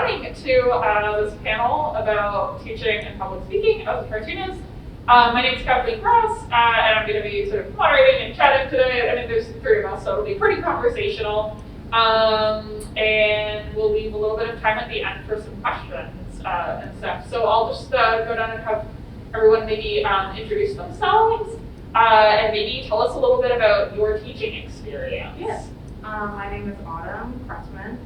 coming to this panel about teaching and public speaking as a cartoonist. My name is Kathleen Gros, and I'm going to be sort of moderating and chatting today. I mean, there's three of us, so it'll be pretty conversational. And we'll leave a little bit of time at the end for some questions and stuff. So I'll just go down and have everyone maybe introduce themselves and maybe tell us a little bit about your teaching experience. Yes. My name is Autumn Crossman.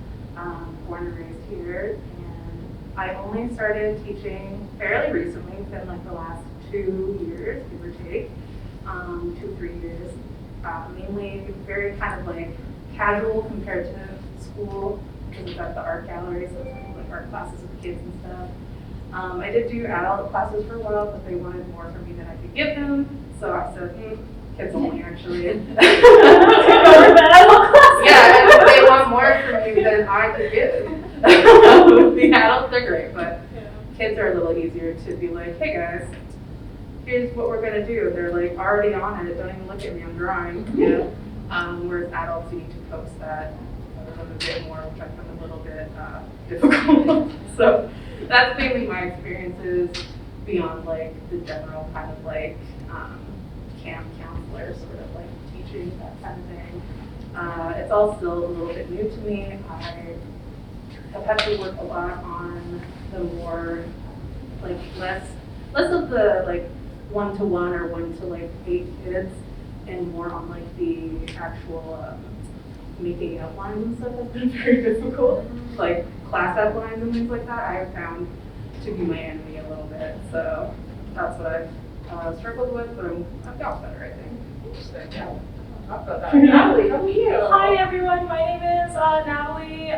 Born and raised here, and I only started teaching fairly recently, within like the last 2 years, give or take, 2-3 years. Mainly very kind of like casual compared to school, because it's at the art gallery, so it's kind of like art classes with kids and stuff. I did do adult classes for a while, but they wanted more from me than I could give them, so I said, kids only actually. Yeah, and if they want more from me than I could give. The adults are great, but kids are a little easier to be like, hey guys, here's what we're gonna do. They're like already on it, don't even look at me, I'm drawing. You know? Whereas adults, you need to coax that a little bit more, which I find a little bit difficult. So that's mainly my experiences beyond like the general kind of like camp counselor sort of like teaching, that kind of thing. It's all still a little bit new to me. I have had to work a lot on the more like less of the like 1-to-1 or 1 to like 8 kids, and more on like the actual making outlines and stuff has been very difficult. Like class outlines and things like that I have found to be my enemy a little bit. So that's what I've struggled with, but I've got better, I think. Interesting. Yeah. Talk about that. Natalie, how are you? Hi everyone, my name is Natalie.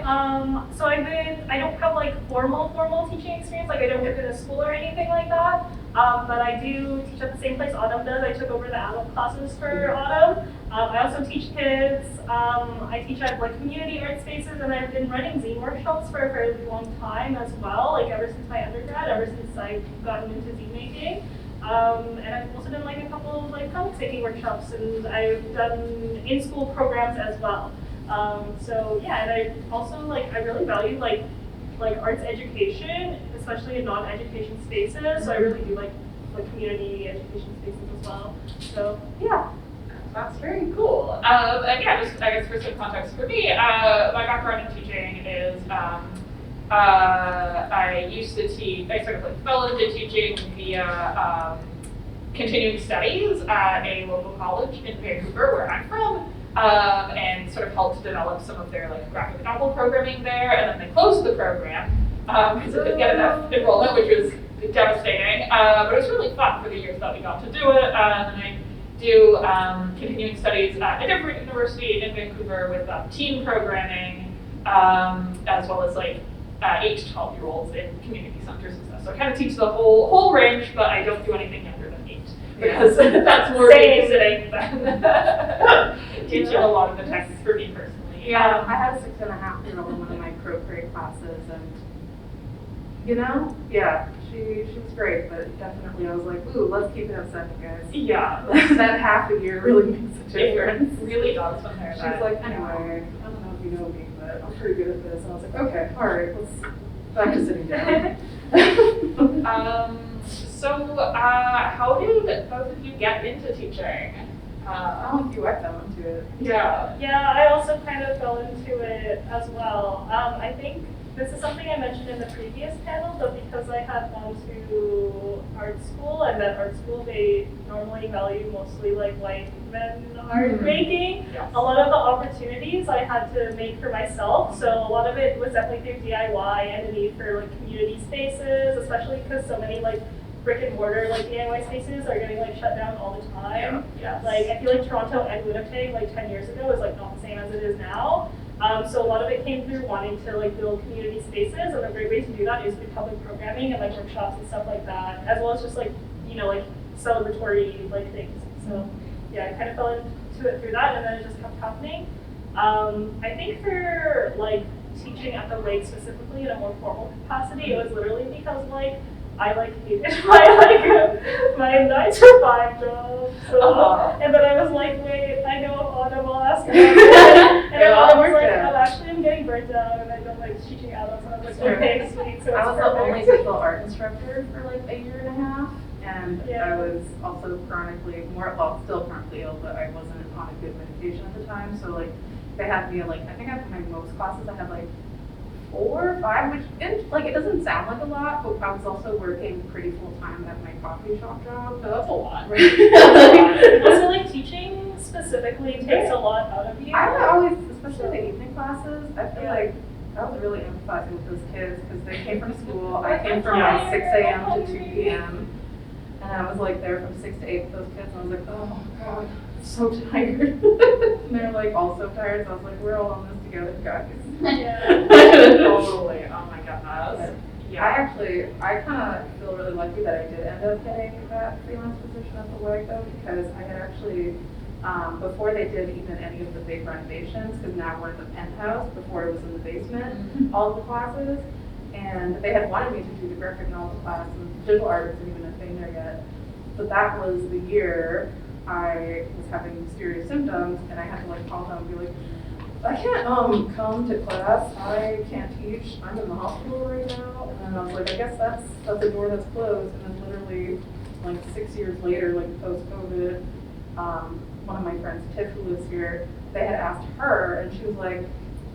So I don't have like formal teaching experience, like I don't work in a school or anything like that. But I do teach at the same place Autumn does. I took over the adult classes for Autumn. I also teach kids. I teach at like community art spaces, and I've been running zine workshops for a fairly long time as well, like ever since my undergrad, ever since I've gotten into zine making. And I've also done like a couple of like comics making workshops, and I've done in-school programs as well. So yeah, and I also like I really value like arts education, especially in non-education spaces. So I really do like community education spaces as well. So yeah. That's very cool. And yeah, just I guess for some context for me, my background in teaching is I used to teach. I sort of like fell into teaching via continuing studies at a local college in Vancouver, where I'm from, and sort of helped develop some of their like graphic novel programming there. And then they closed the program because it didn't get enough enrollment, which was devastating. But it was really fun for the years that we got to do it. And I do continuing studies at a different university in Vancouver with teen programming, as well as like 8 to 12-year-olds in community centers and stuff. So I kind of teach the whole range, but I don't do anything younger than 8 because that's more babysitting than teaching a lot of the texts for me personally. Yeah, I had a 6.5-year-old in one of my grade classes, and you know, yeah, she was great, but definitely I was like, ooh, let's keep it at 7, guys. Yeah. That half a year really makes a difference. It really does when they're She's like, anyway, I don't know if you know me, but I'm pretty good at this. And I was like, okay, all right, let's back to sitting down. So how did both of you get into teaching? I don't know if you fell into it. Yeah. Yeah, I also kind of fell into it as well. I think this is something I mentioned in the previous panel, but because I had gone to art school, and at art school they normally value mostly like white men art making, Yes. a lot of the opportunities I had to make for myself. So a lot of it was definitely through DIY and the need for like community spaces, especially because so many like brick and mortar like DIY spaces are getting like shut down all the time. Yeah. Yes. Like I feel like Toronto and Winnipeg like 10 years ago was like not the same as it is now. So a lot of it came through wanting to like build community spaces, and a great way to do that is through public programming and like workshops and stuff like that, as well as just like, you know, like celebratory like things. So yeah, I kind of fell into it through that, and then it just kept happening. I think for like teaching at the lake specifically in a more formal capacity, it was literally because like I like hated my 9-to-5 job. So, and then I was like, wait, I know Autumn will ask about it. And then I was like, I'm actually getting burnt out and I don't like teaching adults, and I was like, Sure. okay, sweet, so I it's was the only perfect. visual art instructor for like a year and a half, and Yeah. I was also still chronically ill, but I wasn't on a good medication at the time, so like they had me like, I think after my most classes I had like 4 or 5, which it doesn't sound like a lot, but I was also working pretty full time at my coffee shop job. No, that's a lot. Also, like teaching specifically takes a lot out of you. I would always, especially the evening classes, I feel Yeah. like I was really empathizing with those kids because they came from school. I Like, came from I'm like 6 tired, a.m. I'm to 2 hungry. p.m. And I was like there from 6 to 8 with those kids, and I was like, oh god, I'm so tired. And they're like all so tired, so I was like, we're all on this together, guys. Yeah. Totally. Oh my goodness. Yeah. I kind of feel really lucky that I did end up getting that freelance position at the WAG though, because I had actually, before they did even any of the big renovations, because now we're in the penthouse, before it was in the basement, all of the classes, and they had wanted me to do the graphic novel class, and visual art isn't even a thing there yet. But that was the year I was having serious symptoms, and I had to like call them and be like, I can't come to class. I can't teach. I'm in the hospital right now. And then I was like, I guess that's a door that's closed. And then literally, like 6 years later, like post-COVID, one of my friends, Tiff, who lives here, they had asked her, and she was like,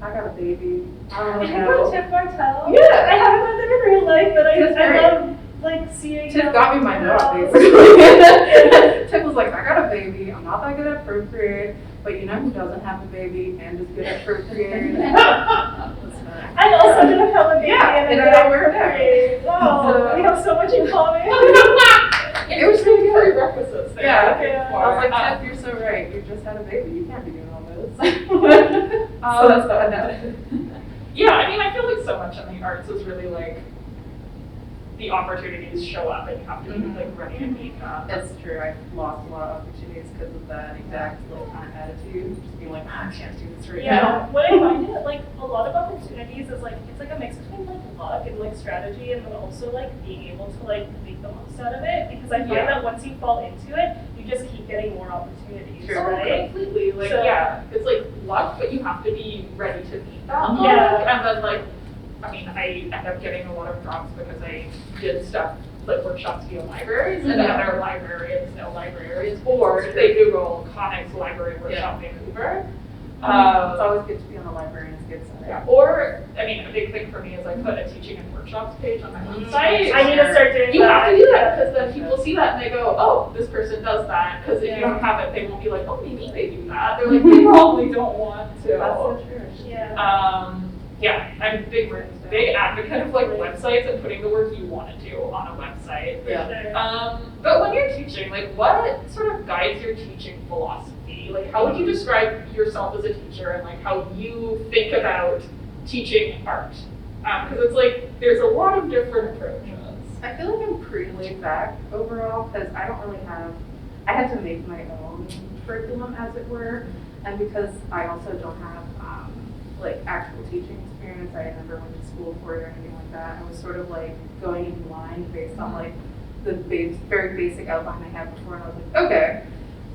I got a baby. I don't Did you know. know Tiff Martell? Yeah. I haven't met them in real life, but Tiff's I great. love like seeing Tiff them. got me my note, Yeah. basically. Tiff was like, I got a baby. I'm not that good at procreate, but you know who doesn't have a baby and is good at procreating? I also didn't have a baby Yeah, and and I now we're married. Wow, So- we have so much in common. It was really good. Prerequisites there. Yeah, Yeah. I was like, Uh, Tiff, you're so right. You just had a baby. You can't be doing all this. So that's what I know. Yeah, I mean, I feel like so much in the arts is really like the opportunities show up and you have to be Mhm. like ready to meet them. That's true. I lost a lot of opportunities because of that exact like kind of attitude. Just being like, I can't do this right Yeah, now. what I find it like a lot of opportunities is like it's like a mix between like luck and like strategy, and then also like being able to like make the most out of it. Because I find Yeah. that once you fall into it, you just keep getting more opportunities, Sure. right? Completely. Like, So- yeah, it's like luck, but you have to be ready to meet that luck. Yeah. And then like, I mean, I end up getting a lot of jobs because I did stuff like workshops via libraries, and Yeah. other librarians know libraries, or if they Google Conex Library Workshop Vancouver. It's always good to be on the librarian's good side. Yeah, or, I mean, a big thing for me is I put a teaching and workshops page on my website. I need to start doing You that. have to do that, because then people see that and they go, oh, this person does that, because if you Yeah. don't have it, they won't be like, oh, maybe they do that. They're like, they probably don't want to. That's so true. Yeah. Yeah, I'm a big advocate of like websites and putting the work you want to do on a website. For Yeah. sure. But when you're teaching, like what sort of guides your teaching philosophy? Like how would you describe yourself as a teacher and like how you think about teaching art? Because it's like there's a lot of different approaches. I feel like I'm pretty laid back overall because I don't really I had to make my own curriculum as it were, and because I also don't have like actual teaching experience, I never went to school for it or anything like that. I was sort of like going in blind based on like the very basic outline I had before, and I was like, okay.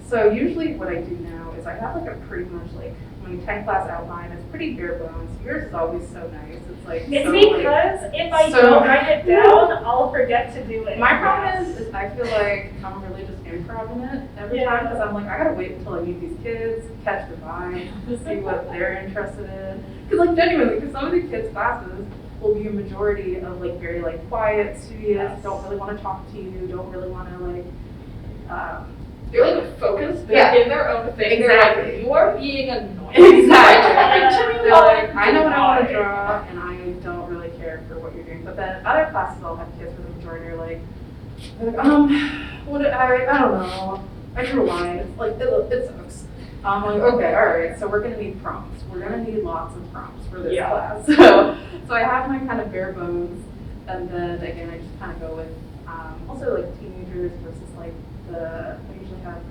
So usually what I do now is I have like a pretty much like my 10 class outline. It's pretty bare bones. Yours is always so nice. It's like It's so, like, because if I so- don't write it down, I'll forget to do it. my problem is I feel like I'm really just improv-ing it every time because I'm like, I gotta wait until I meet these kids, catch the vibe, see what they're interested in. Because like genuinely, because some of the kids' classes will be a majority of like very like quiet, studious, don't really want to talk to you, don't really want to like, They're like focused, they're Yeah. in their own thing. They're Exactly. like, you are being annoying. Exactly. They're like, I know what I want to Why? draw, and I don't really care for what you're doing. But then other classes, I'll have kids for the majority are like, what did I don't know. I drew a line. It's like, it sucks. I'm like, okay, all right. So we're gonna need prompts. We're gonna need lots of prompts for this Yeah. class. So I have my kind of bare bones, and then again, I just kind of go with also like teenagers versus like I usually have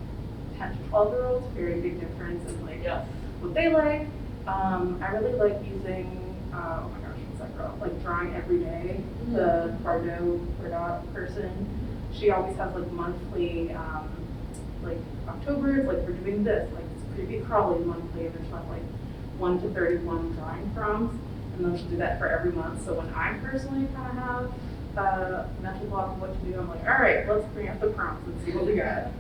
10 to 12-year-olds. Very big difference in like Yeah. what they like. I really like using, oh my gosh, what's that girl? Like drawing every day, the Bardot person. She always has like monthly, like October, it's like we're doing this, like it's creepy crawly monthly, and there's not like 1 to 31 drawing prompts, and then she'll do that for every month. So when I personally kind of have a mental block of what to do, I'm like, all right, let's bring up the prompts and see what we got.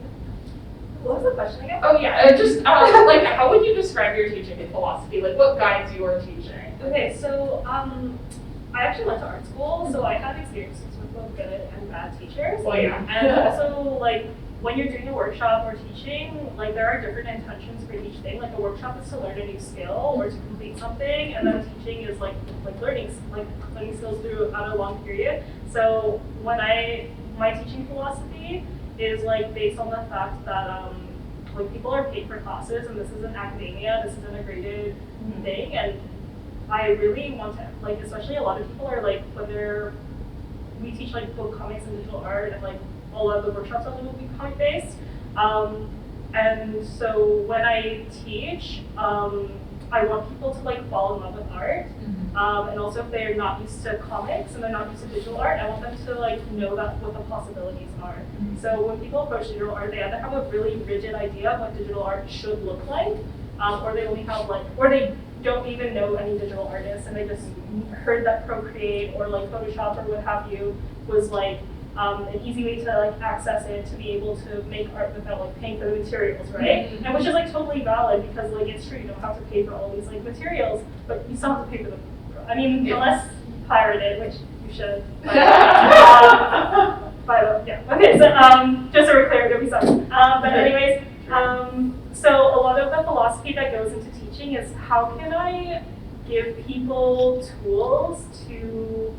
What was the question again? Oh yeah, just like how would you describe your teaching philosophy? Like what guides your teaching? Okay, so I actually went to art school, so I had experiences with both good and bad teachers. Well, yeah. And also, like, when you're doing a workshop or teaching, like, there are different intentions for each thing. Like, a workshop is to learn a new skill or to complete something, and then teaching is like learning skills throughout a long period. So my teaching philosophy is like based on the fact that like people are paid for classes, and this isn't academia, this isn't a graded thing, and I really want to, like, especially a lot of people are like, we teach like book comics and digital art, and like all of the workshops on them will be comic based. And so when I teach, I want people to like fall in love with art. And also if they're not used to comics and they're not used to digital art, I want them to like know that what the possibilities are. So when people approach digital art, they either have a really rigid idea of what digital art should look like, or they only have like, or they don't even know any digital artists, and they just heard that Procreate or like Photoshop or what have you was like an easy way to like access it, to be able to make art without like paying for the materials, right? And which is like totally valid, because like it's true, you don't have to pay for all these like materials, but you still have to pay for them. I mean, unless you pirate it, which you should. Okay, so just so we're clear, don't be sorry. But anyways, so a lot of the philosophy that goes into teaching is how can I give people tools to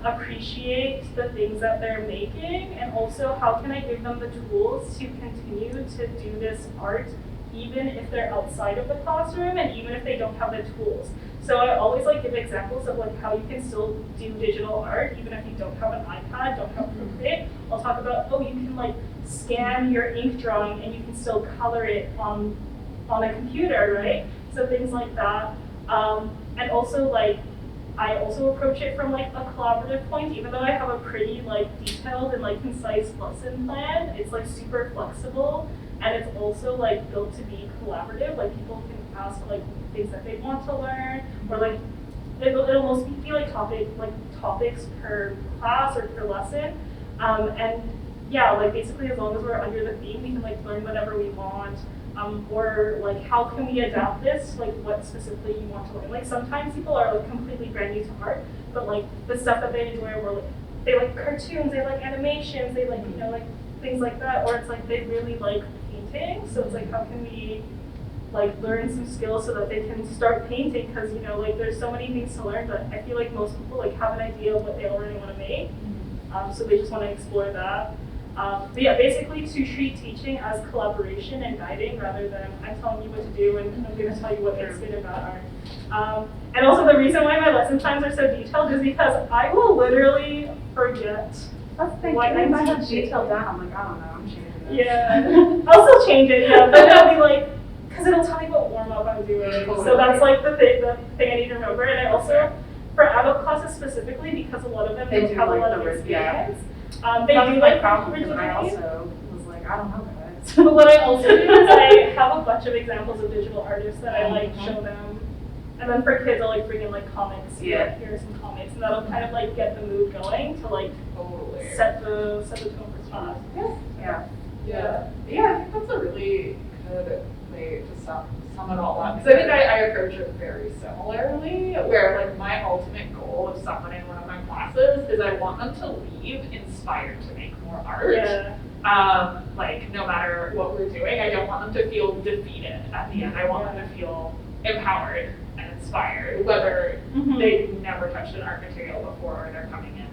appreciate the things that they're making, and also how can I give them the tools to continue to do this art even if they're outside of the classroom and even if they don't have the tools. So I always like give examples of like how you can still do digital art even if you don't have an iPad, don't have Procreate. I'll talk about, you can like scan your ink drawing and you can still color it on a computer, right? So things like that. And also like, I also approach it from like a collaborative point, even though I have a pretty like detailed and like concise lesson plan, it's like super flexible, and it's also like built to be collaborative. Like people can ask like things that they want to learn, or like it'll mostly be like topics per class or per lesson. And yeah, like basically as long as we're under the theme, we can like learn whatever we want. Or like how can we adapt this, like what specifically you want to learn. Like sometimes people are like completely brand new to art, but like the stuff that they enjoy were like, they like cartoons, they like animations, they like, you know, like things like that, or it's like they really like painting, so it's like how can we like learn some skills so that they can start painting, because you know like there's so many things to learn, but I feel like most people like have an idea of what they already want to make, so they just want to explore that. But yeah, basically to treat teaching as collaboration and guiding rather than I'm telling you what to do and I'm going to tell you what makes good and bad art. And also the reason why my lesson plans are so detailed is because I will literally forget what I'm teaching. Detailed down, I'm like, I don't know, I'm changing this. Yeah, I'll still change it, yeah, but it'll be like, because it'll tell me what warm up I'm doing. So that's like the thing I need to remember. And I also, for adult classes specifically, because a lot of them don't have a lot of experience. They do like problem, because I also was like, I don't know guys. But what I also do is I have a bunch of examples of digital artists that I like show them. And then for kids, I'll like bring in like comics. Like, here are some comics, and that'll kind of like get the mood going to like set the tone for class. Yeah, I think that's a really good way to sum it all up. Because I think I approach it very similarly, where like my ultimate goal of someone in one of my classes is I want them to leave inspired to make more art. Yeah. Like no matter what we're doing, I don't want them to feel defeated at the end. I want them to feel empowered and inspired, whether they've never touched an art material before or they're coming in.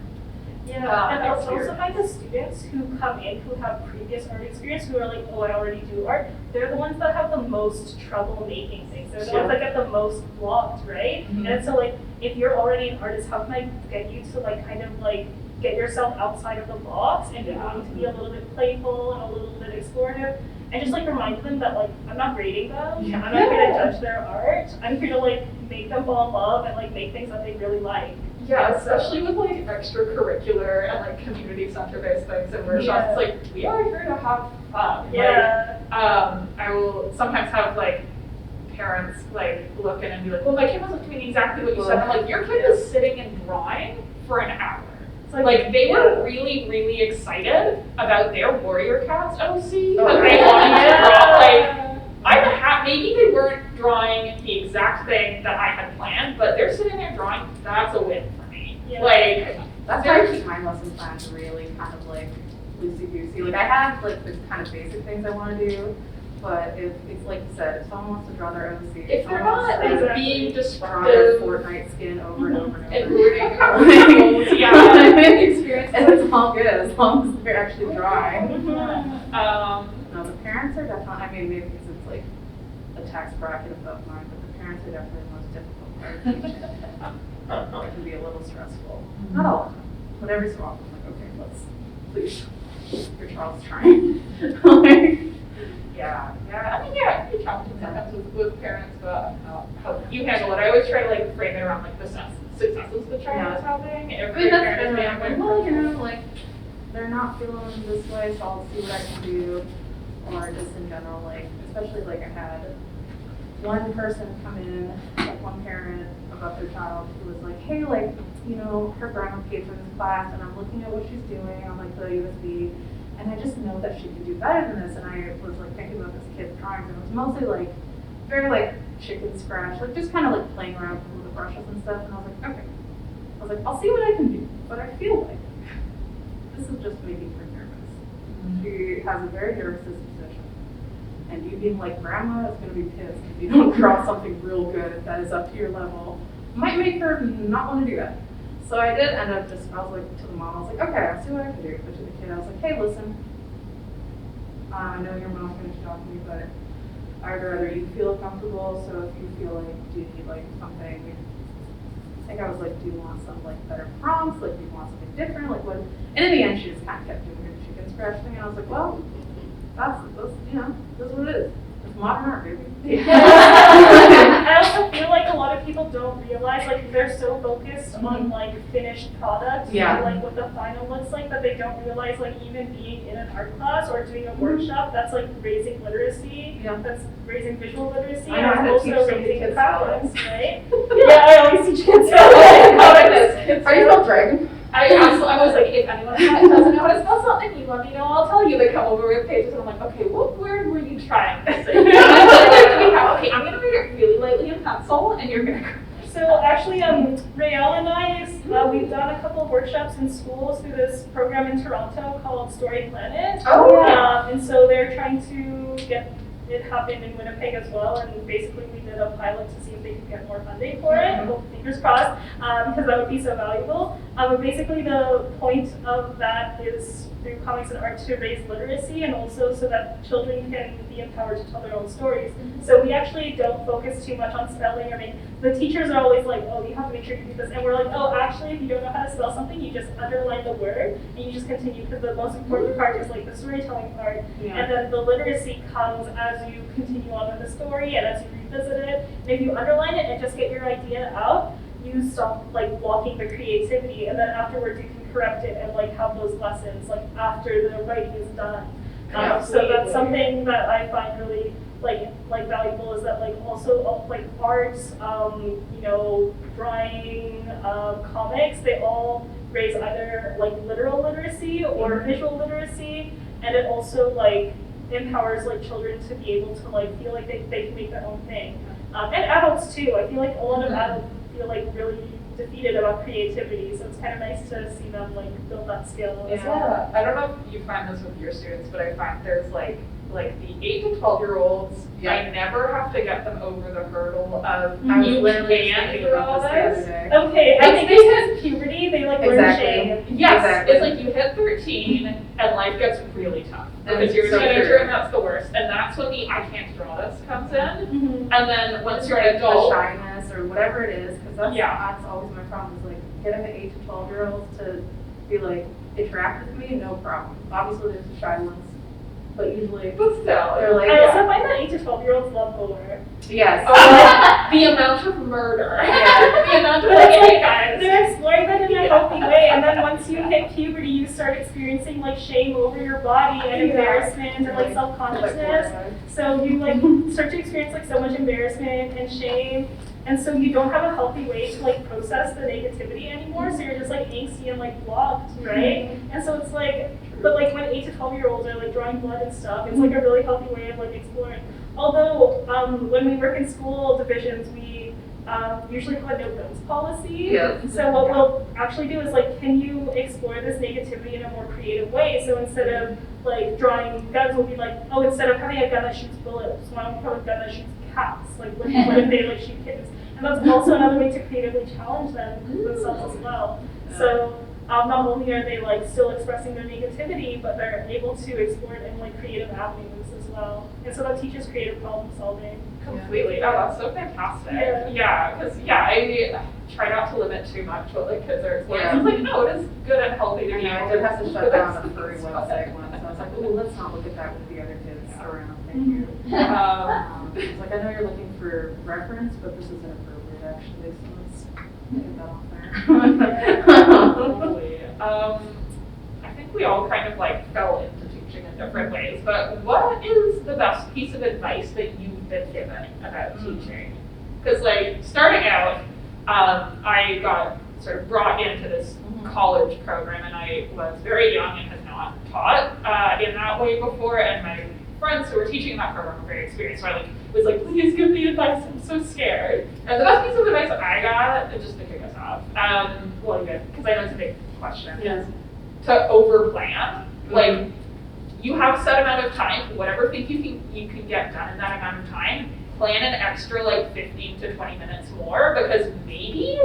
Yeah, and also by the students who come in who have previous art experience, who are like, I already do art, they're the ones that have the most trouble making things. They're the ones that get the most blocked, right? And so like, if you're already an artist, how can I get you to like kind of like get yourself outside of the box and be willing to be a little bit playful and a little bit explorative? And just like remind them that like, I'm not grading them, I'm not here to judge their art, I'm here to like make them fall in love and like make things that they really like. Yeah, especially with like extracurricular and like community center based things and workshops. It's like we are here to have fun. Yeah. Like, I will sometimes have like parents like look in and be like, well, my kid wasn't doing exactly what you said. I'm like, your kid was sitting and drawing for an hour. Like they were really, really excited about their Warrior Cats OC that they wanted to draw. Like maybe they weren't drawing the exact thing that I had planned, but they're sitting there drawing. That's a win for me. Yeah. Like that's why I keep my lesson plans really kind of like loosey-goosey. Like I have like the kind of basic things I want to do, but if it's like you said, if someone wants to draw their OC, if they're not like being draw their descriptive Fortnite skin over and over and over. and learning how to experience, and it's all good as long as they're actually drawing. No, the parents are definitely. I mean, maybe because it's like a tax bracket above mine, but the parents are definitely the most difficult part of teaching. It can be a little stressful. Not all the time, but every so often, like, okay, let's please. Your child's trying. Yeah. I mean, yeah, it can be challenging sometimes with parents, but how you handle it. I always try to like frame it around like the successes the child is having. I mean, that's been me. I'm like, well, you know, like they're not feeling this way, so I'll see what I can do. Or just in general, like, especially like I had one person come in, like one parent about their child who was like, hey, like, you know, her grandma paid for this class and I'm looking at what she's doing on like the USB and I just know that she could do better than this. And I was like thinking about this kid's drawings and it was mostly like very like chicken scratch, like just kind of like playing around with the brushes and stuff. And I was like, okay. I was like, I'll see what I can do, but I feel like this is just making her nervous. She has a very nervous disposition. And you being like, grandma is going to be pissed if you don't draw something real good that is up to your level. Might make her not want to do that. So I did end up just, I was like to the mom, I was like, okay, I'll see what I can do. But to the kid, I was like, hey, listen, I know your mom's going to talk to me, but I'd rather you feel comfortable. So if you feel like, do you need like something, I think I was like, do you want some like better prompts? Like, do you want something different? Like what? And in the end, she just kind of kept doing her chicken scratch thing. And I was like, well, that's you know, that's what it is. It's modern art, baby. I also feel like a lot of people don't realize, like, they're so focused on, like, finished products, and, like, what the final looks like, that they don't realize, like, even being in an art class or doing a workshop, that's, like, raising literacy, that's raising visual literacy, I know, and I also teach so many raising kids practice, right? Yeah, I always teach kids that. Are you spell dragon? I was like, if anyone doesn't know how to spell something, you let me know, I'll tell you. They come over with pages, and I'm like, okay, what word were you trying to say? Okay, I'm gonna write it really lightly in pencil, and you're gonna. So actually, Rael and I, we've done a couple of workshops in schools through this program in Toronto called Story Planet. Oh, yeah. And so they're trying to get it happened in Winnipeg as well, and basically we did a pilot to see if they could get more funding for it. Well, fingers crossed, because that would be so valuable. But basically the point of that is through comics and art to raise literacy, and also so that children can be empowered to tell their own stories. So we actually don't focus too much on spelling. I mean, the teachers are always like, oh, you have to make sure you do this. And we're like, oh, actually, if you don't know how to spell something, you just underline the word, and you just continue, because the most important part is like the storytelling part. And then the literacy comes as you continue on with the story and as you revisit it. And if you underline it and just get your idea out, you stop like blocking the creativity, and then afterwards you can correct it and like have those lessons like after the writing is done. So that's something that I find really like valuable, is that like also like arts, you know, drawing, comics, they all raise either like literal literacy or visual literacy, and it also like empowers like children to be able to like feel like they can make their own thing. And adults too. I feel like a lot of adults feel like really defeated about creativity, so it's kind of nice to see them like build that skill as well. I don't know if you find this with your students, but I find there's like the 8 to 12-year-olds, I never have to get them over the hurdle of you can't draw this. Okay, I think it's because puberty, they like learn shame. Yes, it's like you hit 13 and life gets really tough. Because you're a teenager and that's the worst. And that's when the I can't draw this comes in. And then once you're an adult, the shyness or whatever it is, because that's always my problem, is like getting the 8 to 12-year-olds to be like interact with me, no problem. Obviously there's the shy ones, but usually they're like, I also find that 8 to 12-year-olds love horror. Yes. The amount of murder. The amount of like, hey guys. They're exploring that in a healthy way, and then once you hit puberty, you you start experiencing like shame over your body and embarrassment and like self-consciousness. So you like start to experience like so much embarrassment and shame. And so you don't have a healthy way to like process the negativity anymore. So you're just like angsty and like blocked, right? And so it's like, but like when 8 to 12-year-olds are like drawing blood and stuff, it's like a really healthy way of like exploring. Although when we work in school divisions, we usually have a no guns policy. Yeah. So what we'll actually do is like, can you explore this negativity in a more creative way? So instead of like drawing guns, we'll be like, oh, instead of having a gun that shoots bullets, why don't we have a gun that shoots cats? Like what if they like shoot kittens? And that's also another way to creatively challenge themselves as well. So not only are they like still expressing their negativity, but they're able to explore it in like creative avenues as well. And so that teaches creative problem solving. Completely. Oh, that's so fantastic. Yeah. Because I try not to limit too much what like kids are exploring. Yeah. It's like, no, it is good and healthy to be I able did have to shut down a furry explore. website once. I was like, oh, let's not look at that with the other kids around. Thank you. It's like, I know you're looking for reference, but this isn't appropriate actually, so let's get that off there. Totally. I think we all kind of like fell into teaching in different ways, but what is the best piece of advice that you've been given about teaching? Because like starting out, I got sort of brought into this college program, and I was very young and had not taught in that way before, and my friends who were teaching in that program were very experienced, so I like was like, please give me advice, I'm so scared. And the best piece of advice I got, just to kick us off, well, because I know it's a big question, is to over-plan. Like, you have a set amount of time, whatever thing you can get done in that amount of time, plan an extra like 15 to 20 minutes more, because maybe,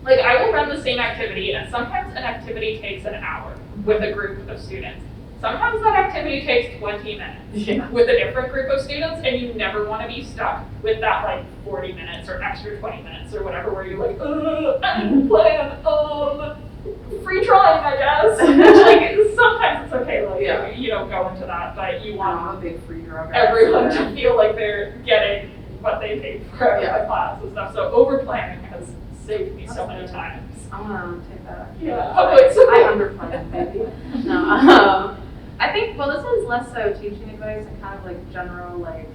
like I will run the same activity, and sometimes an activity takes an hour with a group of students. Sometimes that activity takes 20 minutes with a different group of students, and you never want to be stuck with that like 40 minutes or extra 20 minutes or whatever, where you're like, I need to plan, free trying, I guess. Like sometimes it's okay, like you don't go into that, but you want a big free drug. everyone to feel like they're getting what they paid for the class and stuff. So over planning has saved me so many times. I'm gonna take that. Yeah. I underplan, maybe. No. I think, well, this one's less so teaching advice and kind of like general, like,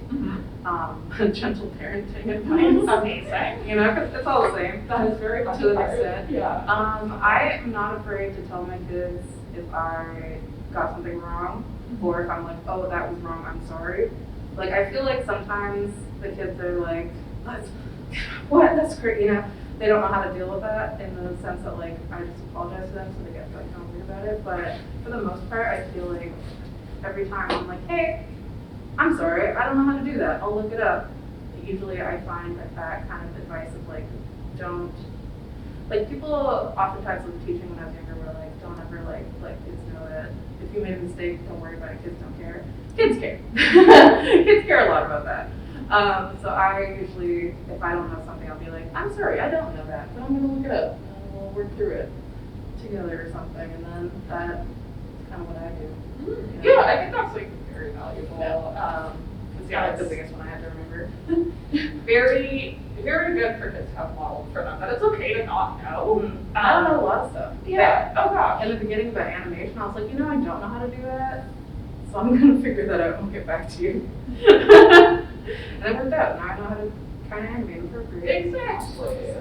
gentle parenting advice. Amazing. You know, because it's all the same. That is very much to an a part. extent. Yeah. I am not afraid to tell my kids if I got something wrong, or if I'm like, oh, that was wrong, I'm sorry. Like, I feel like sometimes the kids are like, that's great, you know. They don't know how to deal with that in the sense that like I just apologize to them so they get like angry about it. But for the most part, I feel like every time I'm like, hey, I'm sorry, I don't know how to do that. I'll look it up. Usually I find that kind of advice of like, don't, like people oftentimes with teaching when I was younger were like, don't ever like let kids know that if you made a mistake, don't worry about it, kids don't care. Kids care. Kids care a lot about that. So I usually, if I don't know something, I'll be like, I'm sorry, I don't know that, but I'm going to look it up and we'll work through it together or something. And then that's kind of what I do. Yeah, I think that's like very valuable. That's the biggest one I had to remember. Very, very good for kids to have modeled for them, that it's okay to not know. I don't know a lot of stuff. Yeah. Oh gosh. In the beginning about animation, I was like, I don't know how to do that. So I'm going to figure that out and get back to you. And it worked out. Now I know how to kind of animate appropriately. Exactly.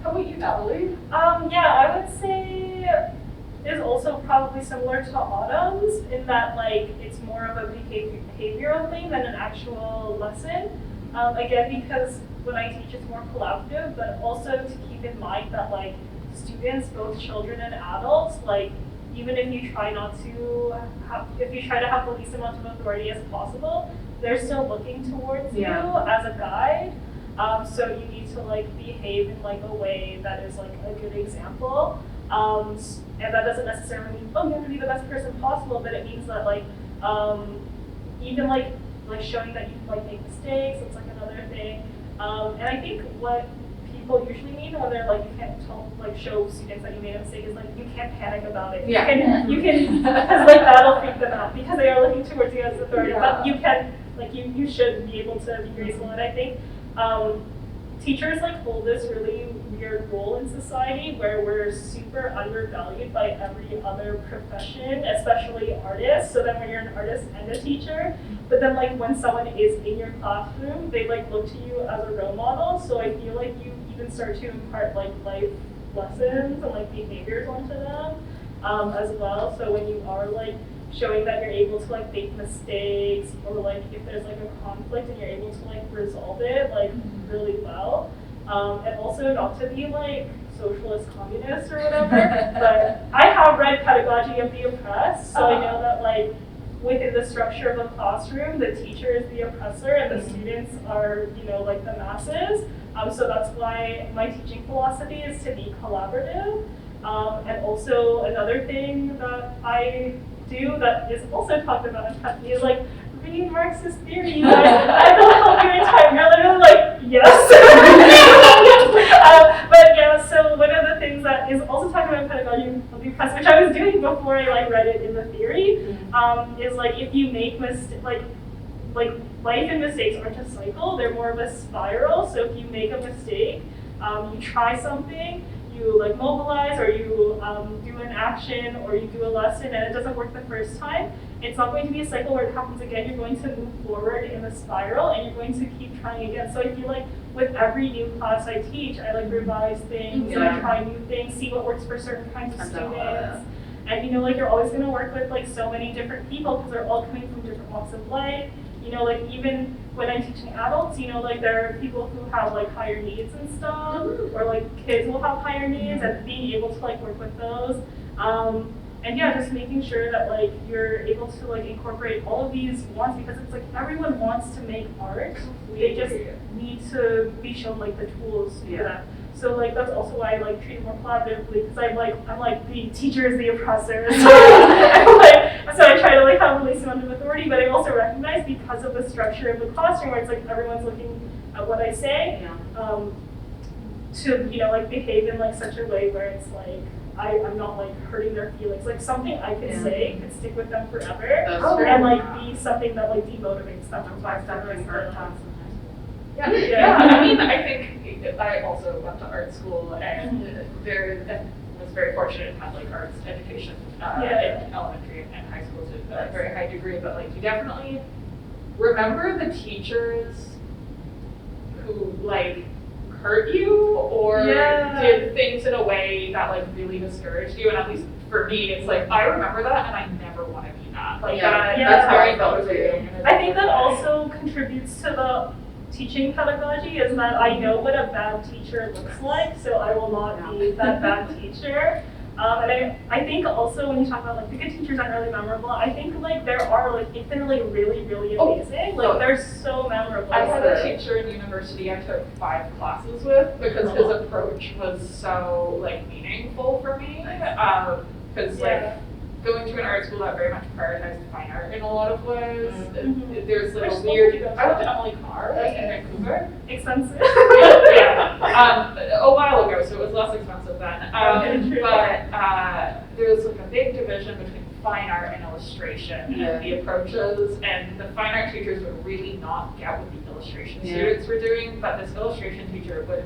How about you, Natalie? Yeah, I would say is also probably similar to Autumn's in that like it's more of a behavioral thing than an actual lesson. Again, because when I teach it's more collaborative, but also to keep in mind that like students, both children and adults, like even if you try to have the least amount of authority as possible, they're still looking towards you as a guide. So you need to like behave in like a way that is like a good example. And that doesn't necessarily mean, you have to be the best person possible, but it means that like even like showing that you like make mistakes, it's like another thing. And I think what people usually mean when they're like, you can't show students that you made a mistake is like, you can't panic about it. Yeah. You can, because like that'll freak them out because they are looking towards you as authority. But you can, like you should be able to be graceful. And I think teachers like hold this really weird role in society where we're super undervalued by every other profession, especially artists. So then when you're an artist and a teacher, but then like when someone is in your classroom, they like look to you as a role model. So I feel like you even start to impart like life lessons and like behaviors onto them as well. So when you are like showing that you're able to like make mistakes, or like if there's like a conflict and you're able to like resolve it like really well. And also not to be like socialist communist or whatever, but I have read Pedagogy of the Oppressed, so I know that like within the structure of a classroom, the teacher is the oppressor and the students are, you know, like the masses. So that's why my teaching philosophy is to be collaborative. And also another thing that I do that is also talked about in Kathleen is like read Marxist theory. I feel like all your time you're literally like, yes. But yeah, so one of the things that is also talked about in Pedagogy of the Oppressed, which I was doing before I like read it in the theory, is like if you make like life and mistakes aren't a cycle, they're more of a spiral. So if you make a mistake, you try something, you like mobilize, or you do an action, or you do a lesson and it doesn't work the first time, it's not going to be a cycle where it happens again. You're going to move forward in a spiral and you're going to keep trying again. So I feel like with every new class I teach, I like revise things, and I try new things, see what works for certain kinds of students. And you know, like you're always going to work with like so many different people because they're all coming from different walks of life. You know, like even when I'm teaching adults, you know, like there are people who have like higher needs and stuff, or like kids will have higher needs, and being able to like work with those. And yeah, just making sure that like you're able to like incorporate all of these wants, because it's like everyone wants to make art. They just need to be shown like the tools for that. So like that's also why I like treat it more collaboratively, because I'm like the teacher is the oppressor. So I try to like have a release amount of authority, but I also recognize because of the structure of the classroom where it's like everyone's looking at what I say, to, you know, like behave in like such a way where it's like I'm not like hurting their feelings. Like something I could say could stick with them forever, and like be something that like demotivates them. Yeah, I mean, I think I also went to art school and was very fortunate to have like arts education in elementary and high school to a very high degree, but like you definitely remember the teachers who like hurt you or did things in a way that like really discouraged you, and at least for me, it's like I remember that and I never want to be that. Like that's how I felt too. I think that also contributes to the teaching pedagogy is that I know what a bad teacher looks like, so I will not be that bad teacher. And I think also when you talk about like the good teachers aren't really memorable, I think like there are like if they're like really, really amazing, like they're so memorable. I had a teacher in university I took 5 classes with because his approach was so like meaningful for me. Because like going to an art school that very much prioritized fine art in a lot of ways. There's like a weird. I went to Emily Carr in Vancouver. Expensive. A while ago, so it was less expensive then. But there's like a big division between fine art and illustration and the approaches, and the fine art teachers would really not get what the illustration students were doing, but this illustration teacher would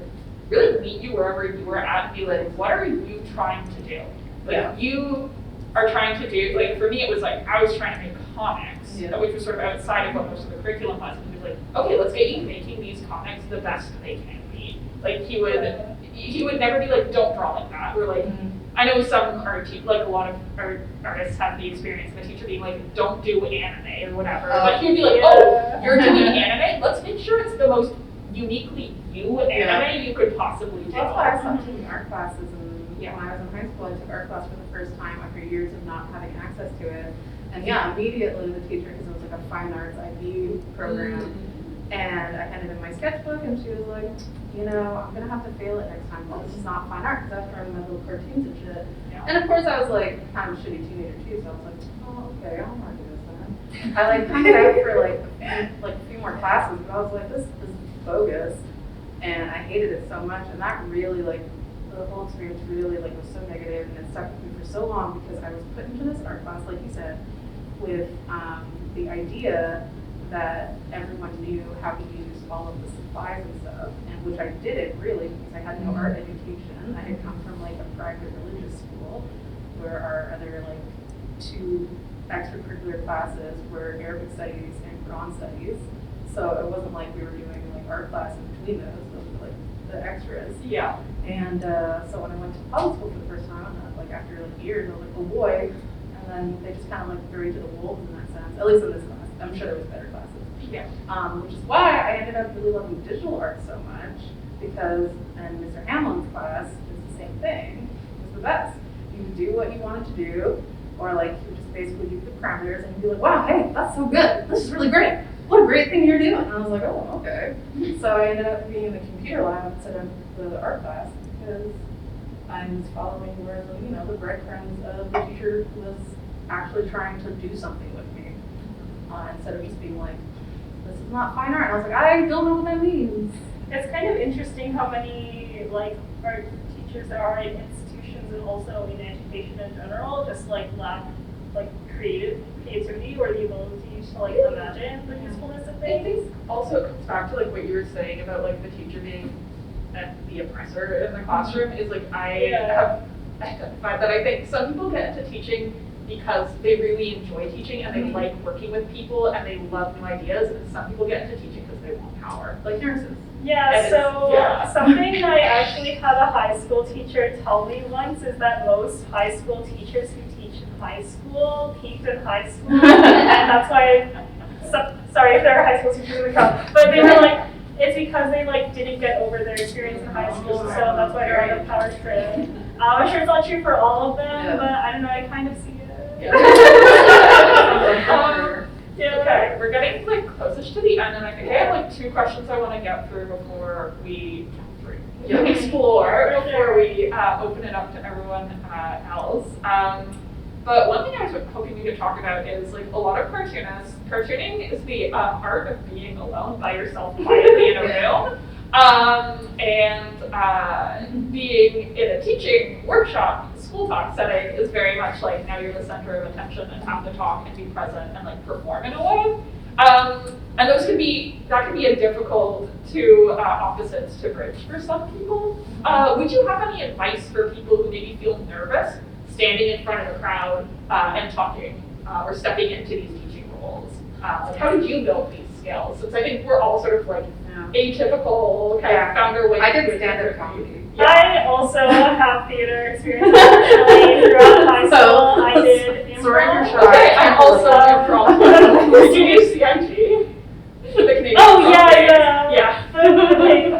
really meet you wherever you were at and be like, what are you trying to do? Like you are trying to do, like for me it was like, I was trying to make comics, which was sort of outside of what most of the curriculum was, and he was like, okay, let's get you making these comics the best they can be. Like he would never be like, don't draw like that, or like, I know some art like a lot of artists have the experience of a teacher being like, don't do anime or whatever, but he'd be like, oh, you're doing anime? Let's make sure it's the most uniquely you anime you could possibly do. That's why I stopped taking art classes, and when I was in high school, I took art class for the first time after years of not having access to it. And immediately the teacher, because it was like a fine arts IB program, and I handed in my sketchbook, and she was like, you know, I'm gonna have to fail it next time. Well, this is not fine art, because I was drawing my little cartoons and shit. And of course, I was like kind of a shitty teenager too, so I was like, oh, okay, I'll not do this then. I like hung it out for like a few more classes, but I was like, this is bogus, and I hated it so much, and that really like. The whole experience really like was so negative, and it stuck with me for so long because I was put into this art class, like you said, with the idea that everyone knew how to use all of the supplies and stuff, and which I didn't really because I had no art education. I had come from like a private religious school where our other like 2 extracurricular classes were Arabic studies and Quran studies. So it wasn't like we were doing like art classes between those were like the extras. Yeah. And so when I went to public school for the first time, like after like years, I was like, oh boy. And then they just kind of like threw you to the wolves in that sense, at least in this class. I'm sure there was better classes. Yeah. Which is why I ended up really loving digital art so much because in Mr. Hamlin's class, it's the same thing. It was the best. You would do what you wanted to do, or like you would just basically give the parameters and you'd be like, wow, hey, that's so good. This is really great. What a great thing you're doing. And I was like, oh, okay. So I ended up being in the computer lab instead of the art class because I was following where the breadcrumbs of the teacher was actually trying to do something with me instead of just being like, this is not fine art. And I was like, I don't know what that means. It's kind of interesting how many like art teachers there are in institutions and also in education in general just like lack like creativity or the ability to like imagine the usefulness of I things. think also it comes back to like what you were saying about like the teacher being the oppressor in the classroom is like I have identified that I think some people get into teaching because they really enjoy teaching and they like working with people and they love new ideas, and some people get into teaching because they want power, like nurses. Yeah, so something I actually had a high school teacher tell me once is that most high school teachers who teach in high school peaked in high school, and that's why, sorry if there are high school teachers in the crowd, but they were like, it's because they like didn't get over their experience in high school, so that's why they're on the power trip. I'm sure it's not true for all of them, but I don't know, I kind of see it. Okay, we're getting like closest to the end, and I think I have like 2 questions I want to get through before we explore, before we open it up to everyone else. But one thing I was hoping we could talk about is like a lot of cartoonists. Cartooning is the art of being alone by yourself quietly in a room. And being in a teaching workshop, school talk setting is very much like now you're the center of attention and have to talk and be present and like perform in a way. And that can be a difficult two opposites to bridge for some people. Would you have any advice for people who maybe feel nervous standing in front of a crowd and talking or stepping into these teaching roles? Like how did you build these skills? Since I think we're all sort of like atypical, kind of found our way. I did stand-up comedy. Yeah. I also have theater experience actually throughout high school. I did improv. Okay, I'm also improv. Did you do CIG? Oh yeah.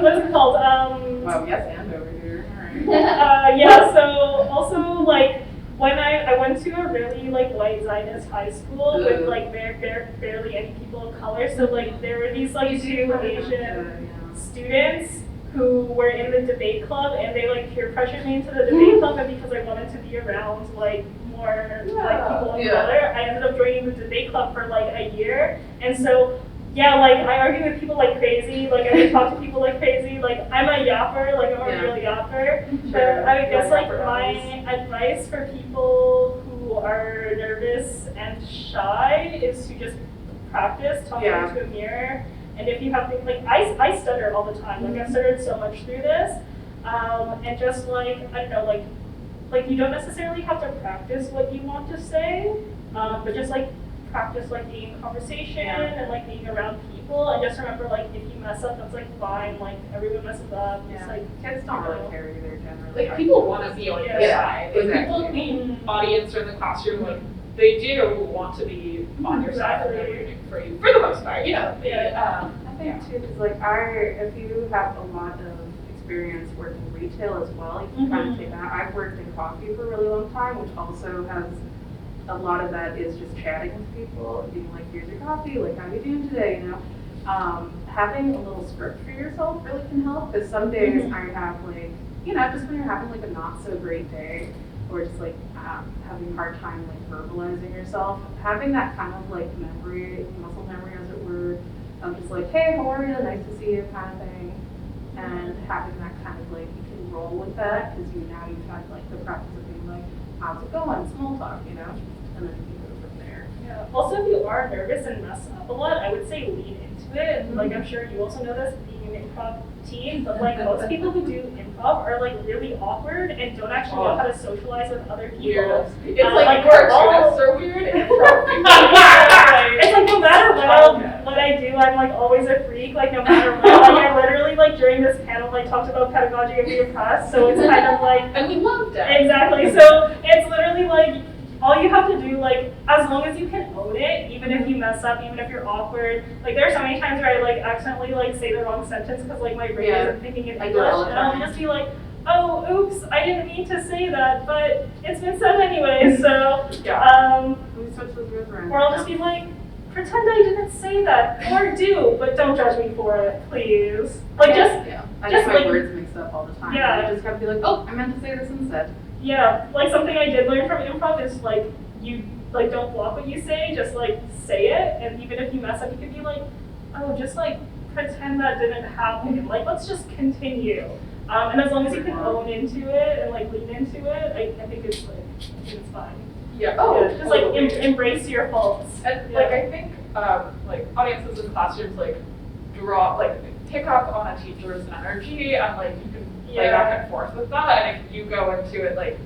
What's it called? Wow, yes, and over here. All right. Yeah. So also like when I went to a really like white Zionist high school with like barely any people of color. So like there were these like 2 Asian students who were in the debate club, and they like peer pressured me into the debate club, and because I wanted to be around like more like people of color, I ended up joining the debate club for like a year. And so yeah, like I argue with people like crazy, like I talk to people like crazy, like I'm a yapper, like I'm a real yapper. But I guess like my advice for people who are nervous and shy is to just practice talking to a mirror. And if you have things like I stutter all the time, like I've stuttered so much through this, and just like I don't know, like you don't necessarily have to practice what you want to say, but just like practice like being in conversation and like being around people, and just remember like if you mess up, that's like fine, like everyone messes up. Just like kids don't really care either generally. Like people want to be on your side. Like people in the audience or in the classroom, like they do want to be on your side and they're rooting for you for the most part. You know. I think too, because like if you have a lot of experience working retail as well, you can kind of take that. I've worked in coffee for a really long time, which also has a lot of that is just chatting with people and being like, here's your coffee, like how are you doing today, you know? Having a little script for yourself really can help, because some days I have like, you know, just when you're having like a not so great day, or just like having a hard time like verbalizing yourself, having that kind of like memory, muscle memory as it were, of just like, hey, how are you, nice to see you kind of thing, and having that kind of like, you can roll with that, because you've had like the practice of being like, how's it going, small talk, you know, and then you can go from there. Yeah. Also, if you are nervous and mess up a lot, I would say lean into it. Like I'm sure you also know this, lean being an improv team, but like most people who do improv are like really awkward and don't actually know how to socialize with other people. Weirdos. It's like, like we're all- cartoonists are weird and improv people. It's like no matter what I do, I'm like always a freak. Like no matter what, like I literally like during this panel like talked about pedagogy of the oppressed, so it's kind of like And we loved it. exactly. So it's literally like all you have to do, like as long as you can own it, even if you mess up, even if you're awkward. Like there are so many times where I like accidentally like say the wrong sentence because like my brain isn't thinking in I English, do it all the and I'll time. just be like, oh, oops, I didn't mean to say that, but it's been said anyway. So We switch those words around. or I'll just be like, pretend I didn't say that, or do, but don't judge me for it, please. Like just I just, get my like- words mixed up all the time. Yeah. I just gotta be like, oh, I meant to say this instead. yeah, like something I did learn from improv is like you like don't block what you say, just like say it, and even if you mess up, you can be like, oh, just like pretend that didn't happen. Like let's just continue. And as long as you can own into it and like lean into it, I think it's like it's fine. Yeah. Oh, Yeah, just like totally. embrace your faults. And Yeah. like I think like audiences in classrooms like pick up on a teacher's energy and like you can play back and forth with that, and if you go into it like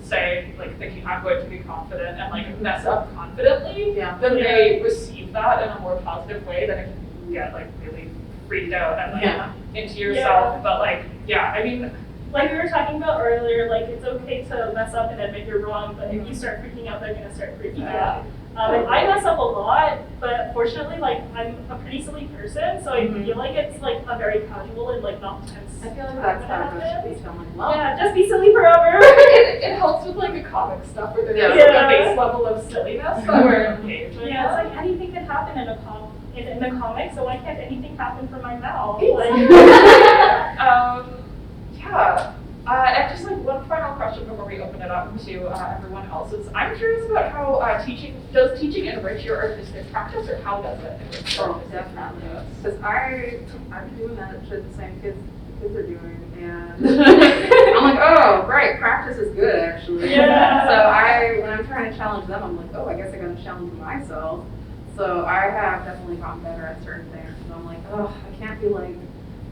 say like thinking I'm going to be confident and like mess up confidently, Yeah. then they receive that in a more positive way than if you get like really freaked out and like into yourself. Yeah. But like I mean Like we were talking about earlier, like it's okay to mess up and admit you're wrong, but if you start freaking out, they're gonna start freaking out. And I mess up a lot, but fortunately, like I'm a pretty silly person, so I feel like it's like a very casual and like not tense. I feel like time that's when how it it goes to happens. be. So I'm like, well, Yeah, just be silly forever. it helps with like the comic stuff where there's like Yeah. a base level of silliness that we're engaged in. Yeah, it's like anything can happen in a in the comic, so why can't anything happen from my mouth? And just like one final question before we open it up to everyone else is, I'm curious about how does teaching enrich your artistic practice, or how does it enrich your oh, artistic definitely. practice? Because I've been doing that shit the same kids are doing, and I'm like, oh, right, practice is good actually. Yeah. So when I'm trying to challenge them, I'm like, oh, I guess I gotta challenge myself. So I have definitely gotten better at certain things. So I'm like, oh, I can't be like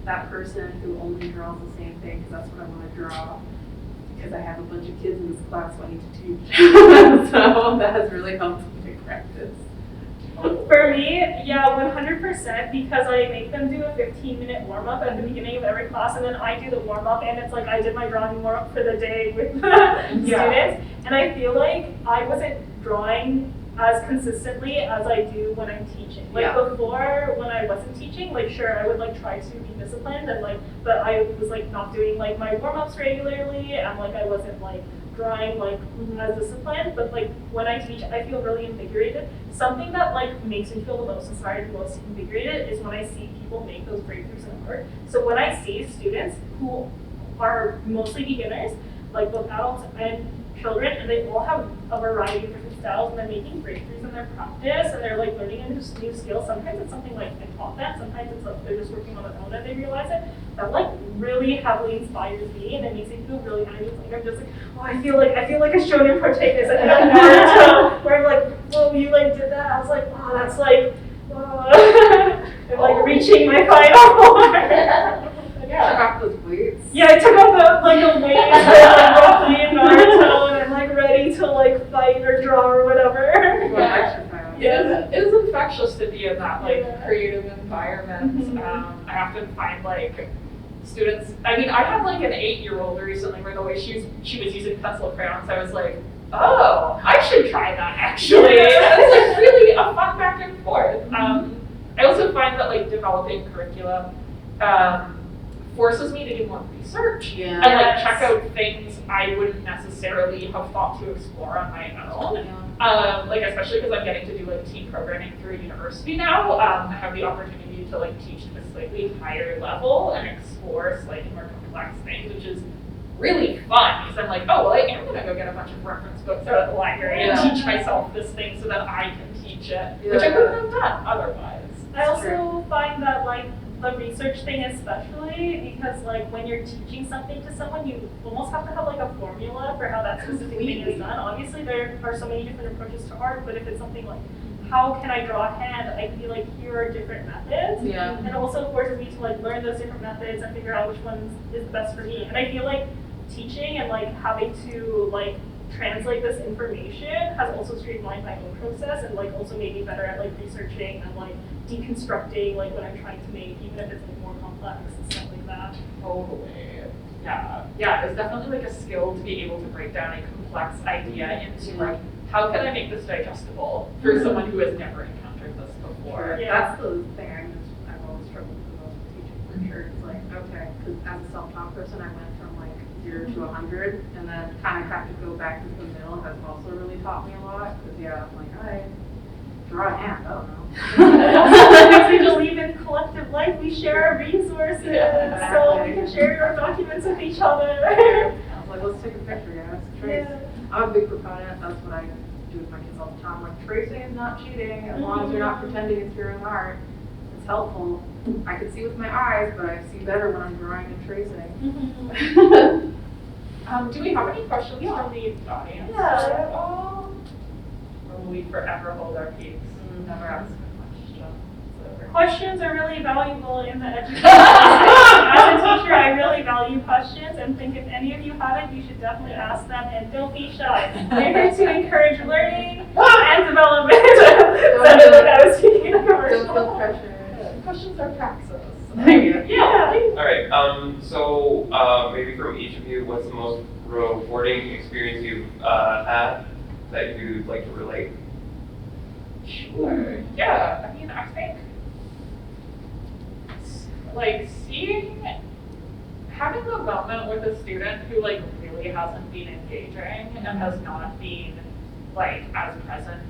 that person who only draws the same thing because that's what I want to draw. Because I have a bunch of kids in this class who I need to teach. So that has really helped me practice. For me, yeah, 100%, because I make them do a 15-minute warm-up at the beginning of every class, and then I do the warm-up, and it's like I did my drawing warm-up for the day with the students, and I feel like I wasn't drawing as consistently as I do when I'm teaching. Like before, when I wasn't teaching, like sure, I would like try to be disciplined, and like, but I was like not doing like my warm-ups regularly, and like I wasn't like drawing like as disciplined, but like when I teach, I feel really invigorated. Something that like makes me feel the most inspired, the most invigorated is when I see people make those breakthroughs in art. So when I see students who are mostly beginners, like both adults and children, and they all have a variety of different styles, and they're making breakthroughs in their practice, and they're like learning a new skills. Sometimes it's something like I taught them, sometimes it's like they're just working on their own and they realize it. That like really heavily inspires me, and it makes me feel really energetic. Like I'm just like, oh, I feel like a shonen protagonist at Naruto, where I'm like, whoa, you like did that. I was like, oh, that's like, I'm like reaching my final form. Took off those weights. Yeah, I took off the weight and in Naruto, and I'm like ready to like fight or draw or whatever. It is infectious to be in that like creative environment. I often find like students. I mean, I had like an 8-year-old recently where the way she was using pencil crayons, I was like, oh, I should try that actually. It's like really a fun back and forth. I also find that like developing curriculum forces me to do more research and like check out things I wouldn't necessarily have thought to explore on my own. Like especially because I'm getting to do like team programming through university now. I have the opportunity to like teach to a slightly higher level and explore slightly more complex things, which is really fun because I'm like, oh well, I am gonna go get a bunch of reference books out of the library and teach myself this thing so that I can teach it, which I wouldn't have done otherwise. I also find that like the research thing especially, because like when you're teaching something to someone, you almost have to have like a formula for how that specific thing is done. Obviously there are so many different approaches to art, but if it's something like how can I draw a hand? I feel like here are different methods. Yeah. And also forces me to like learn those different methods and figure out which one is the best for me. And I feel like teaching and like having to like translate this information has also streamlined my own process and like also made me better at like researching and like deconstructing like what I'm trying to make, even if it's like more complex and stuff like that. Totally. Yeah. Yeah, it's definitely like a skill to be able to break down a complex idea into like, how can I make this digestible for someone who has never encountered this before? Yeah. That's the thing I've always struggled with the most with teaching for sure. It's like, okay, because as a self-taught person, I went from like 0 to 100, and then kind of have to go back to the middle has also really taught me a lot. Because yeah, I'm like, all right, draw a hand, I don't know. Because we believe in collective life, we share our resources, Yeah, so we exactly. can share our documents with each other. I was like, let's take a picture, guys. Trace. Yeah. I'm a big proponent. That's what I do with my kids all the time. Like, tracing is not cheating as long as you're not pretending it's your own art. It's helpful. I can see with my eyes, but I see better when I'm drawing and tracing. Do we have any questions from the audience? Yeah. Or will we forever hold our peace and never ask a question? Questions are really valuable in the education. As a teacher, I really value questions and think if any of you have it, you should definitely ask them and don't be shy. We're here to encourage learning and development. Sounded like I was speaking a commercial. Don't feel pressure. Questions are praxis. Yeah. All right. So maybe from each of you, what's the most rewarding experience you've had that you'd like to relate? Sure. Yeah. I mean, I think like having the moment with a student who like really hasn't been engaging and has not been like as present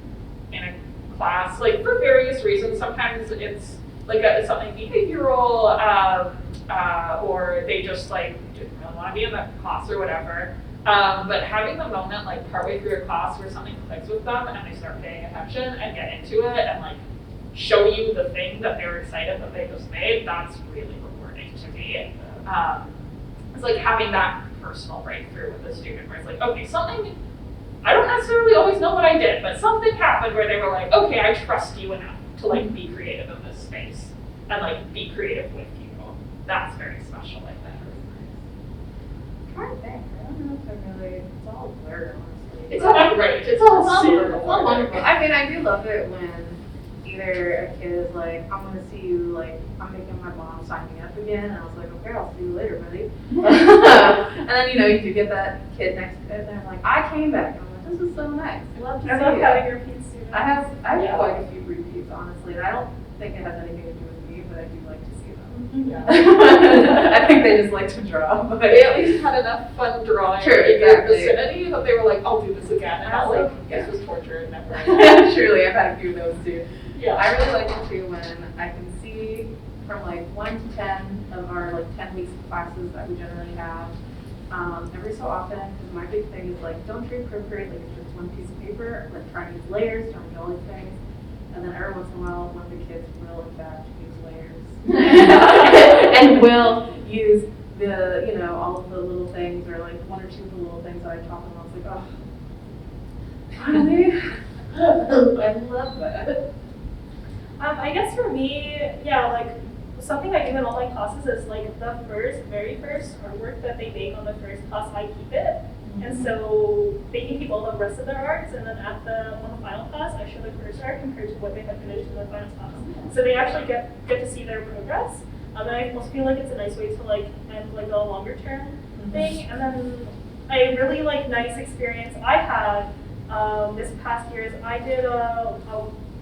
in a class, like for various reasons. Sometimes it's like something behavioral, or they just like didn't really want to be in the class or whatever. But having the moment like partway through a class where something clicks with them and they start paying attention and get into it and like show you the thing that they were excited that they just made, that's really rewarding to me. It's like having that personal breakthrough with a student where it's like, okay, something, I don't necessarily always know what I did, but something happened where they were like, okay, I trust you enough to like be creative in this space and like be creative with you. That's very special, I think. I'm trying to think. I don't know if I really. It's all blurred, honestly. It's all great. It's all super It's all wonderful. I mean, I do love it when either a kid is like, I'm gonna see you, like, I'm making my mom sign me up again, and I was like, okay, I'll see you later, buddy. And then, you know, you do get that kid next to it, and they're like, I came back. And I'm like, this is so nice. Love to see I love you. having repeat students. I have Yeah. quite a few repeats, honestly, and I don't think it has anything to do with me, but I do like to see them. Yeah. I think they just like to draw. But They at least had enough fun drawing Sure, in your exactly. vicinity that they were like, I'll do this again. And I was like, Yeah. this was torture and never. Surely, I've had a few of those too. Yeah. I really like it too when I can see from like 1 to 10 of our like 10 weeks of classes that we generally have. Every so often, because my big thing is like, don't treat Procreate like it's just one piece of paper, like try to use layers, try to do all these things. And then every once in a while, one of the kids will in fact use layers. And will use the, you know, all of the little things or like 1 or 2 of the little things that I taught them. I was like, oh, finally. I love that. I guess for me, yeah, like something I do in all my classes is like the very first artwork that they make on the first class, I keep it. And so they can keep all the rest of their arts, and then on the final class, I show the first art compared to what they had finished in the final class. So they actually get to see their progress. And I also feel like it's a nice way to like end like a longer term thing. And then a really like nice experience I had this past year is I did a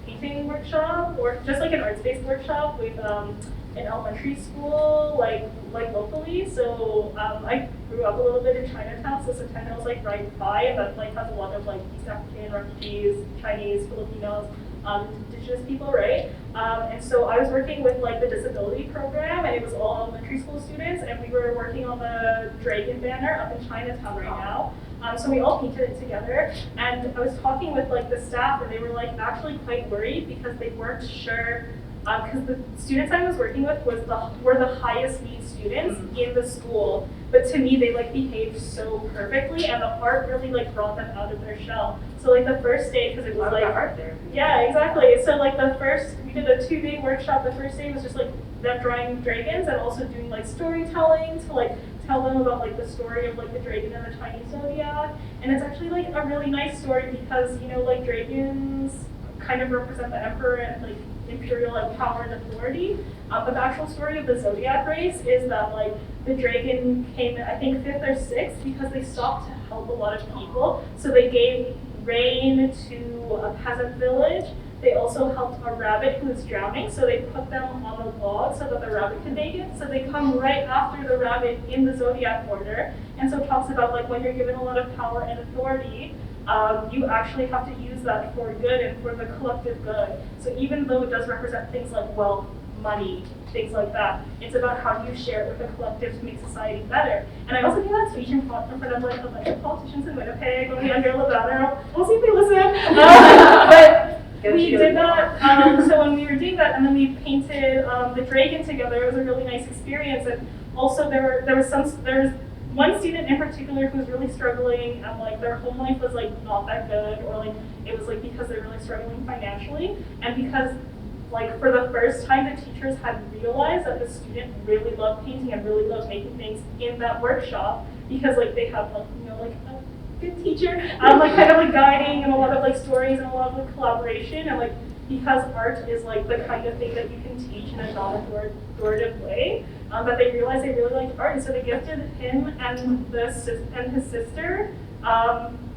painting workshop, or just like an arts-based workshop with an elementary school, like locally. So I grew up a little bit in Chinatown, so Centennial is like right by, and that like has a lot of like East African refugees, Chinese, Filipinos, indigenous people, right? And so I was working with like the disability program, and it was all elementary school students, and we were working on the dragon banner up in Chinatown right now. So we all painted it together, and I was talking with like the staff, and they were like actually quite worried because they weren't sure because the students I was working with were the highest need students in the school. But to me, they like behaved so perfectly, and the art really like brought them out of their shell. So like the first day, because it was like art there. yeah, exactly. So like we did a 2-day workshop. The first day was just like them drawing dragons and also doing like storytelling to like tell them about like the story of like the dragon and the tiny zodiac. And it's actually like a really nice story because, you know, like dragons kind of represent the emperor and like imperial like power and authority. But the actual story of the zodiac race is that like the dragon came in, I think 5th or 6th, because they stopped to help a lot of people. So they gave rain to a peasant village. They also helped a rabbit who was drowning, so they put them on a log so that the rabbit could make it. So they come right after the rabbit in the zodiac order. And so it talks about like when you're given a lot of power and authority, you actually have to use that for good and for the collective good. So even though it does represent things like wealth, money, things like that, it's about how do you share it with the collective to make society better. And I also gave that speech in front of like a bunch of politicians in Winnipeg when we under Levana. We'll see if they listen. But we did that, so when we were doing that, and then we painted the dragon together, it was a really nice experience. And also there was one student in particular who was really struggling, and like their home life was like not that good, or like it was like because they were really struggling financially, and because like for the first time the teachers had realized that the student really loved painting and really loved making things in that workshop, because like they have like, you know, like a good teacher, like kind of like guiding and a lot of like stories and a lot of like collaboration, and like because art is like the kind of thing that you can teach in a non-authoritative way, that they realized they really liked art, and so they gifted him and his sister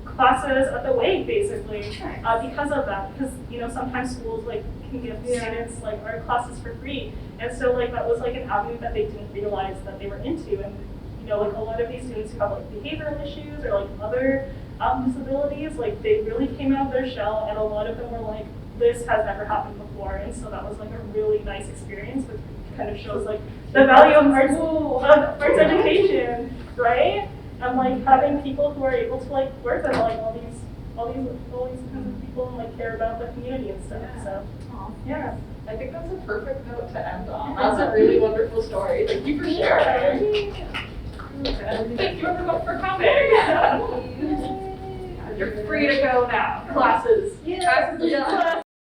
classes at the Wake, basically, because of that. Because you know sometimes schools like can give students like art classes for free, and so like that was like an avenue that they didn't realize that they were into. And you know, like a lot of these students who have like behavioral issues or like other disabilities, like they really came out of their shell, and a lot of them were like, this has never happened before. And so that was like a really nice experience, which kind of shows like the value of arts education, right? And like having people who are able to like work with like all these kinds of people and like care about the community and stuff. So yeah. I think that's a perfect note to end on. That's a really wonderful story. Thank you for sharing. And thank you everyone for coming. You're free to go now. Classes. Classes.